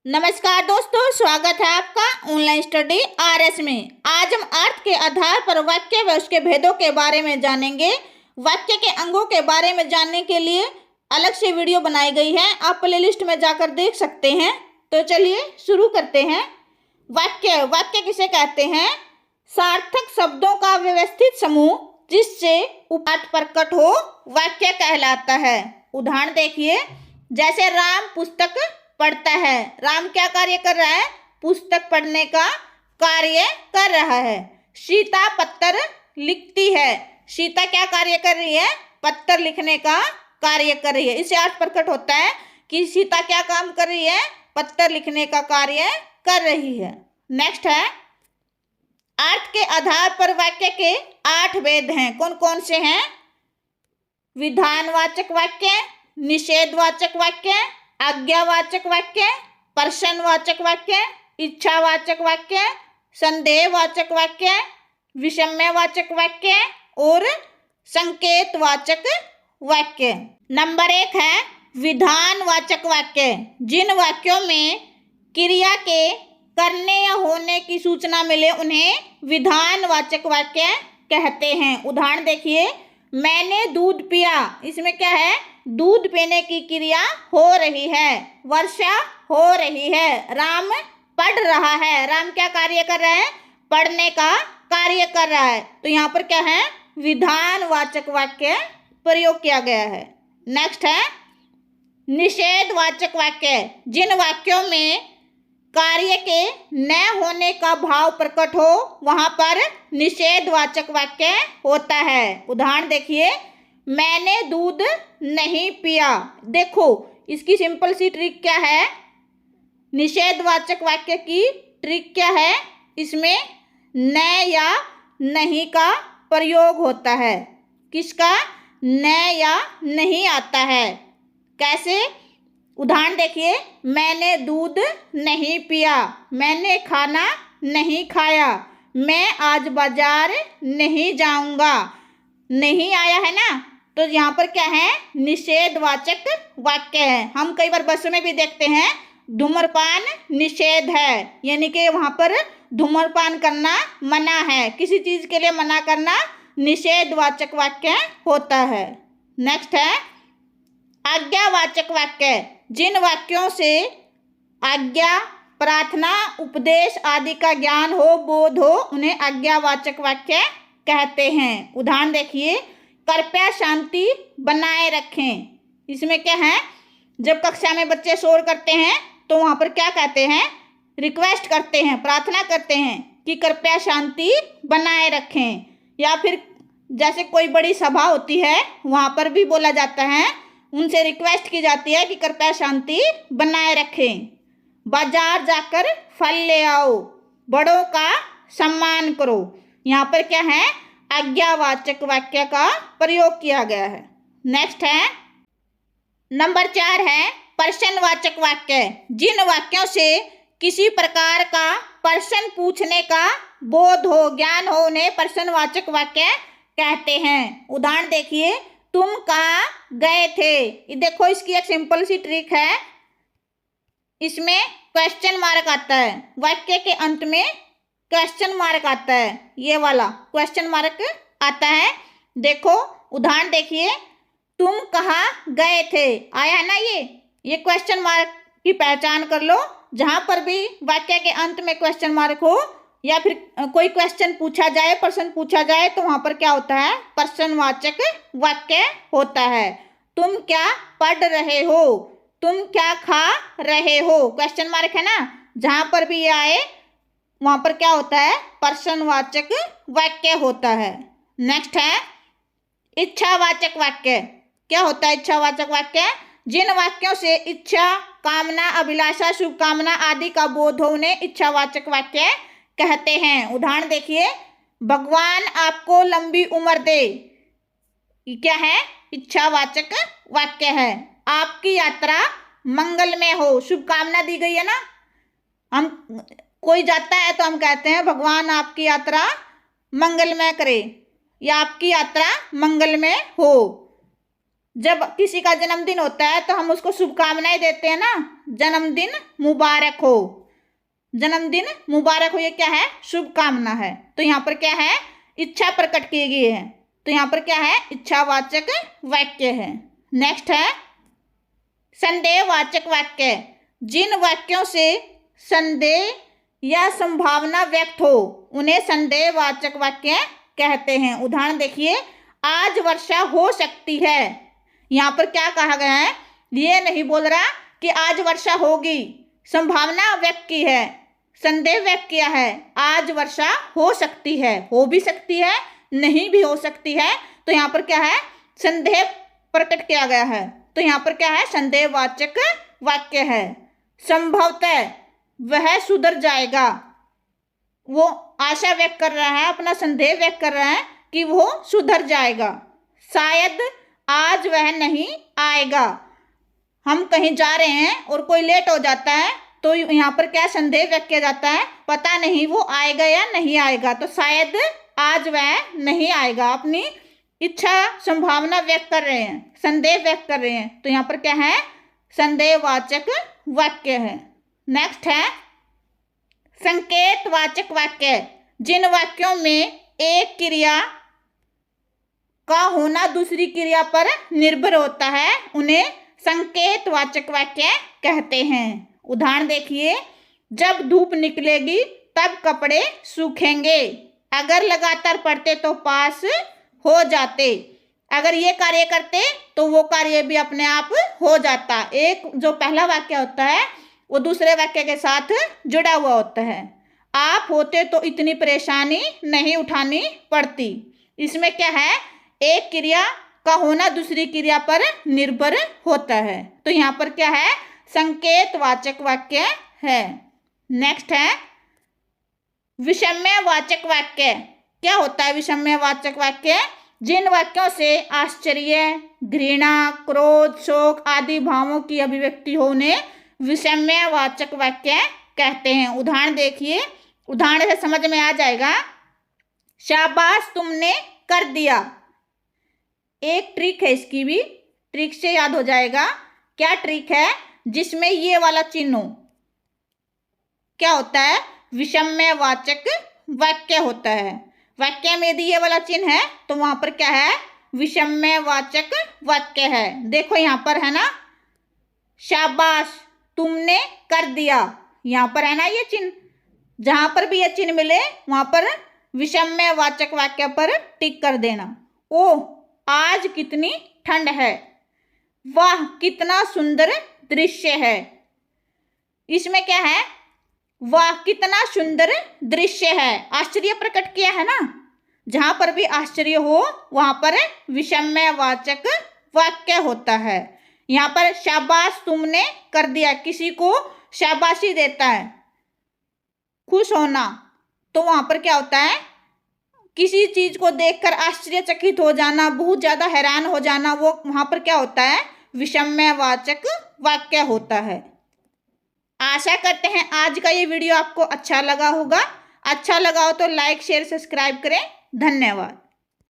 नमस्कार दोस्तों, स्वागत है आपका ऑनलाइन स्टडी आरएस में। आज हम अर्थ के आधार पर वाक्य व उसके भेदों के बारे में जानेंगे। वाक्य के अंगों के बारे में जानने के लिए अलग से वीडियो बनाई गई है, आप प्लेलिस्ट में जाकर देख सकते हैं। तो चलिए शुरू करते हैं। वाक्य वाक्य किसे कहते हैं? सार्थक शब्दों का व्यवस्थित समूह जिससे अर्थ प्रकट हो वाक्य कहलाता है। उदाहरण देखिए, जैसे राम पुस्तक पढ़ता है। राम क्या कार्य कर रहा है? पुस्तक पढ़ने का कार्य कर रहा है। सीता पत्थर लिखती है। सीता क्या कार्य कर रही है? पत्थर लिखने का कार्य कर रही है। इससे अर्थ प्रकट होता है कि सीता क्या काम कर रही है? पत्थर लिखने का कार्य कर रही है। नेक्स्ट है, अर्थ के आधार पर वाक्य के 8 भेद हैं। कौन कौन से हैं? विधानवाचक वाक्य, निषेधवाचक वाक्य, आज्ञावाचक वाक्य, प्रश्नवाचक वाक्य, इच्छावाचक वाक्य, संदेहवाचक वाक्य, विषम्यवाचक वाक्य और संकेतवाचक वाक्य। नंबर 1 है विधानवाचक वाक्य। जिन वाक्यों में क्रिया के करने या होने की सूचना मिले उन्हें विधानवाचक वाक्य कहते हैं। उदाहरण देखिए, मैंने दूध पिया। इसमें क्या है? दूध पीने की क्रिया हो रही है। वर्षा हो रही है। राम पढ़ रहा है। राम क्या कार्य कर रहा है? पढ़ने का कार्य कर रहा है। तो यहाँ पर क्या है? विधानवाचक वाक्य प्रयोग किया गया है। नेक्स्ट है निषेधवाचक वाक्य। जिन वाक्यों में कार्य के न होने का भाव प्रकट हो वहां पर निषेधवाचक वाक्य होता है। उदाहरण देखिए, मैंने दूध नहीं पिया। देखो, इसकी सिंपल सी ट्रिक क्या है? निषेधवाचक वाक्य की ट्रिक क्या है? इसमें न या नहीं का प्रयोग होता है। किसका? न या नहीं आता है। कैसे? उदाहरण देखिए, मैंने दूध नहीं पिया, मैंने खाना नहीं खाया, मैं आज बाजार नहीं जाऊंगा। नहीं आया है ना, तो यहाँ पर क्या है? निषेधवाचक वाक्य है। हम कई बार बसों में भी देखते हैं धूम्रपान निषेध है, यानी कि वहाँ पर धूम्रपान करना मना है। किसी चीज़ के लिए मना करना निषेधवाचक वाक्य होता है। नेक्स्ट है आज्ञावाचक वाक्य। जिन वाक्यों से आज्ञा, प्रार्थना, उपदेश आदि का ज्ञान हो, बोध हो, उन्हें आज्ञावाचक वाक्य कहते हैं। उदाहरण देखिए, कृपया शांति बनाए रखें। इसमें क्या है? जब कक्षा में बच्चे शोर करते हैं तो वहाँ पर क्या कहते हैं? रिक्वेस्ट करते हैं, प्रार्थना करते हैं कि कृपया शांति बनाए रखें। या फिर जैसे कोई बड़ी सभा होती है वहाँ पर भी बोला जाता है, उनसे रिक्वेस्ट की जाती है कि कृपया शांति बनाए रखें। बाजार जाकर फल ले आओ, बड़ों का सम्मान करो। यहाँ पर क्या है? आज्ञावाचक वाक्य का प्रयोग किया गया है। नेक्स्ट है नंबर 4 है प्रश्नवाचक वाक्य। जिन वाक्यों से किसी प्रकार का प्रश्न पूछने का बोध हो, ज्ञान हो, उन्हें प्रश्नवाचक वाक्य कहते हैं। उदाहरण देखिए, तुम कहाँ गए थे? ये देखो, इसकी एक सिंपल सी ट्रिक है। इसमें क्वेश्चन मार्क आता है, वाक्य के अंत में क्वेश्चन मार्क आता है। ये वाला क्वेश्चन मार्क आता है। देखो, उदाहरण देखिए, तुम कहाँ गए थे? आया है ना? ये क्वेश्चन मार्क की पहचान कर लो। जहां पर भी वाक्य के अंत में क्वेश्चन मार्क हो या फिर कोई क्वेश्चन पूछा जाए, प्रश्न पूछा जाए, तो वहां पर क्या होता है? प्रश्नवाचक वाक्य होता है। तुम क्या पढ़ रहे हो? तुम क्या खा रहे हो? क्वेश्चन मार्क है ना, जहां पर भी ये आए वहां पर क्या होता है? प्रश्नवाचक वाक्य होता है। नेक्स्ट है इच्छावाचक वाक्य। क्या होता है इच्छावाचक वाक्य? जिन वाक्यों से इच्छा, कामना, अभिलाषा, शुभकामना आदि का बोध हो उन्हें इच्छावाचक वाक्य कहते हैं। उदाहरण देखिए, भगवान आपको लंबी उम्र दे। ये क्या है? इच्छावाचक वाक्य है। आपकी यात्रा मंगलमय हो, शुभकामना दी गई है ना। हम कोई जाता है तो हम कहते हैं भगवान आपकी यात्रा मंगलमय करे या आपकी यात्रा मंगलमय हो। जब किसी का जन्मदिन होता है तो हम उसको शुभकामनाएं देते हैं ना, जन्मदिन मुबारक हो, जन्मदिन मुबारक हो, ये क्या है? शुभकामना है। तो यहाँ पर क्या है? इच्छा प्रकट की गई है, तो यहाँ पर क्या है? इच्छावाचक वाक्य है। नेक्स्ट है संदेहवाचक वाक्य। जिन वाक्यों से संदेह या संभावना व्यक्त हो उन्हें संदेहवाचक वाक्य कहते हैं। उदाहरण देखिए, आज वर्षा हो सकती है। यहाँ पर क्या कहा गया है? ये नहीं बोल रहा कि आज वर्षा होगी, संभावना व्यक्त की है, संदेह व्यक्त किया है। आज वर्षा हो सकती है, हो भी सकती है, नहीं भी हो सकती है। तो यहाँ पर क्या है? संदेह प्रकट किया गया है, तो यहाँ पर क्या है? संदेहवाचक वाक्य है। संभवतः वह सुधर जाएगा, वो आशा व्यक्त कर रहा है, अपना संदेह व्यक्त कर रहा है कि वो सुधर जाएगा। शायद आज वह नहीं आएगा। हम कहीं जा रहे हैं और कोई लेट हो जाता है तो यहाँ पर क्या संदेह व्यक्त किया जाता है? पता नहीं वो आएगा या नहीं आएगा, तो शायद आज वह नहीं आएगा। अपनी इच्छा संभावना व्यक्त कर रहे हैं, संदेह व्यक्त कर रहे हैं, तो यहाँ पर क्या है? संदेहवाचक वाक्य है। नेक्स्ट है संकेतवाचक वाक्य। जिन वाक्यों में एक क्रिया का होना दूसरी क्रिया पर निर्भर होता है उन्हें संकेतवाचक वाक्य कहते हैं। उदाहरण देखिए, जब धूप निकलेगी तब कपड़े सूखेंगे, अगर लगातार पढ़ते तो पास हो जाते, अगर ये कार्य करते तो वो कार्य भी अपने आप हो जाता। एक जो पहला वाक्य होता है वो दूसरे वाक्य के साथ जुड़ा हुआ होता है। आप होते तो इतनी परेशानी नहीं उठानी पड़ती। इसमें क्या है? एक क्रिया का होना दूसरी क्रिया पर निर्भर होता है, तो यहाँ पर क्या है? संकेतवाचक वाक्य है। नेक्स्ट है विषम्यवाचक वाक्य। क्या होता है विषम्यवाचक वाक्य? जिन वाक्यों से आश्चर्य, घृणा, क्रोध, शोक आदि भावों की अभिव्यक्ति हो उन्हें विषम्यवाचक वाक्य कहते हैं। उदाहरण देखिए, उदाहरण से समझ में आ जाएगा। शाबाश तुमने कर दिया। एक ट्रिक है, इसकी भी ट्रिक से याद हो जाएगा। क्या ट्रिक है? जिसमें ये वाला चिन्ह हो, क्या होता है? विषम्यवाचक वाक्य होता है। वाक्य में यदि ये वाला चिन्ह है तो वहां पर क्या है? विषम्यवाचक वाक्य है। देखो यहाँ पर है ना, शाबाश तुमने कर दिया, यहाँ पर है ना ये चिन्ह। जहां पर भी ये चिन्ह मिले वहां पर विषम्यवाचक वाक्य पर टिक कर देना। ओह आज कितनी ठंड है, वाह कितना सुंदर दृश्य है। इसमें क्या है? वाह कितना सुंदर दृश्य है, आश्चर्य प्रकट किया है ना। जहां पर भी आश्चर्य हो वहां पर विषम्यवाचक वाक्य होता है। यहाँ पर शाबाश तुमने कर दिया, किसी को शाबाशी देता है, खुश होना, तो वहां पर क्या होता है? किसी चीज को देखकर आश्चर्यचकित हो जाना, बहुत ज्यादा हैरान हो जाना, वो वहां पर क्या होता है? विषम्यवाचक वाक्य होता है। आशा करते हैं आज का ये वीडियो आपको अच्छा लगा होगा। अच्छा लगा हो तो लाइक शेयर सब्सक्राइब करें। धन्यवाद।